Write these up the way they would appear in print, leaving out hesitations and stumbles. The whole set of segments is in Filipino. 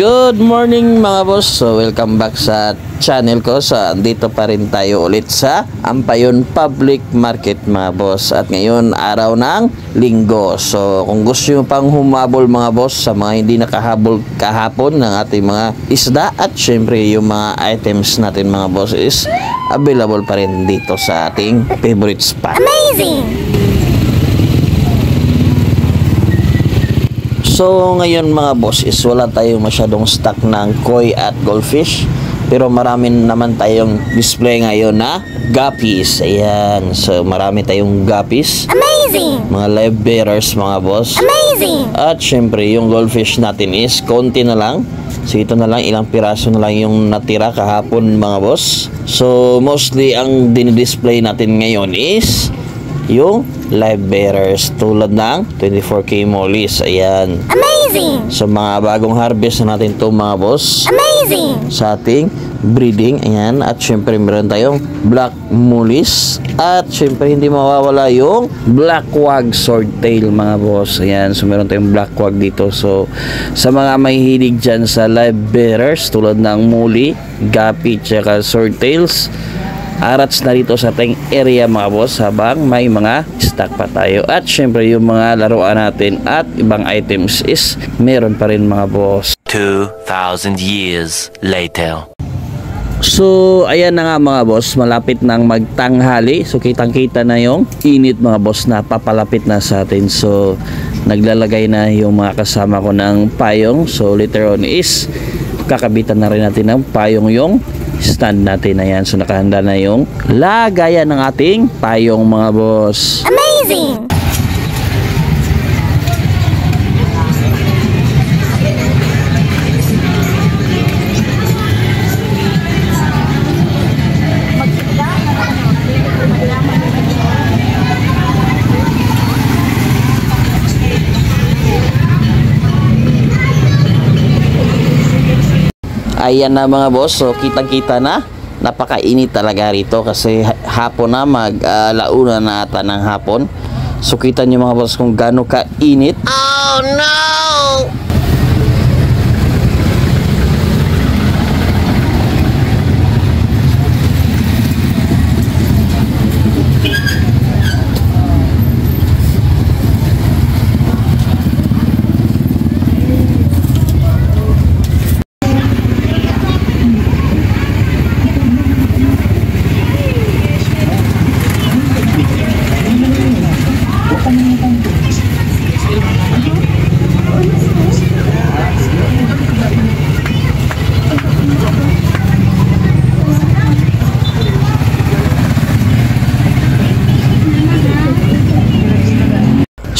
Good morning mga boss. So welcome back sa channel ko. So andito pa rin tayo ulit sa Ampayon Public Market mga boss. At ngayon araw ng Linggo. So kung gusto nyo pang humabol mga boss sa mga hindi nakahabol kahapon ng ating mga isda, at syempre yung mga items natin mga boss is available pa rin dito sa ating favorite spot. Amazing! So ngayon mga boss is wala tayong masyadong stock ng koi at goldfish, pero marami naman tayong display ngayon na guppies. Ayan, so marami tayong guppies. Amazing! Mga live bearers mga boss. Amazing! At syempre yung goldfish natin is konti na lang. So ito na lang, ilang piraso na lang yung natira kahapon mga boss. So mostly ang dinidisplay natin ngayon is yung live bearers tulad ng 24K mollies. Ayan. Amazing! So mga bagong harvest na natin to mga boss. Amazing! Sa ating breeding. Ayan. At syempre meron tayong black mollies. At syempre hindi mawawala yung black wag swordtail mga boss. Ayan. So meron tayong black wag dito. So sa mga may hilig dyan sa live bearers tulad ng molly, guppy, tsaka swordtails, arats na dito sa ating area mga boss habang may mga stock pa tayo. At syempre yung mga laruan natin at ibang items is meron pa rin mga boss. 2,000 years later. So ayan na nga mga boss, malapit nang magtanghali. So kitang kita na yung init mga boss na papalapit na sa atin. So naglalagay na yung mga kasama ko ng payong. So later on is kakabitan na rin natin ng payong yung stand natin. Ayan, so nakahanda na yung lagayan ng ating payong mga boss. Amazing! Ayan na mga boss, so kitang-kita na napakainit talaga rito kasi hapon na, launa na ata ng hapon. So kita nyo mga boss kung gaano ka-init. Oh no!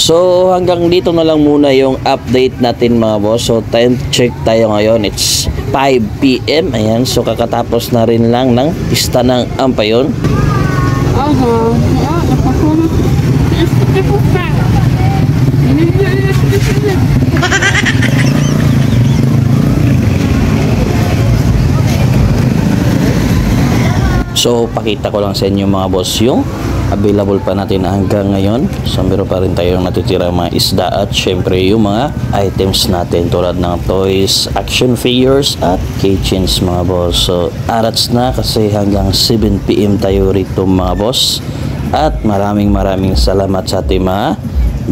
So hanggang dito na lang muna yung update natin mga boss. So time check tayo ngayon, it's 5 PM. Ayan, so kakatapos na rin lang ng pista ng Ampayon. So pakita ko lang sa inyo mga boss yung available pa natin hanggang ngayon. So meron pa rin tayong natitira mga isda at syempre yung mga items natin tulad ng toys, action figures at keychains mga boss. So arats na kasi hanggang 7 PM tayo rito mga boss. At maraming salamat sa ating mga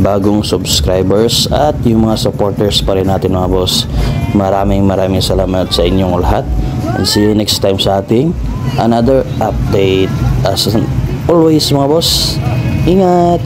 bagong subscribers at yung mga supporters pa rin natin mga boss. Maraming salamat sa inyong lahat, and see you next time sa ating another update. As always mga boss, ingat!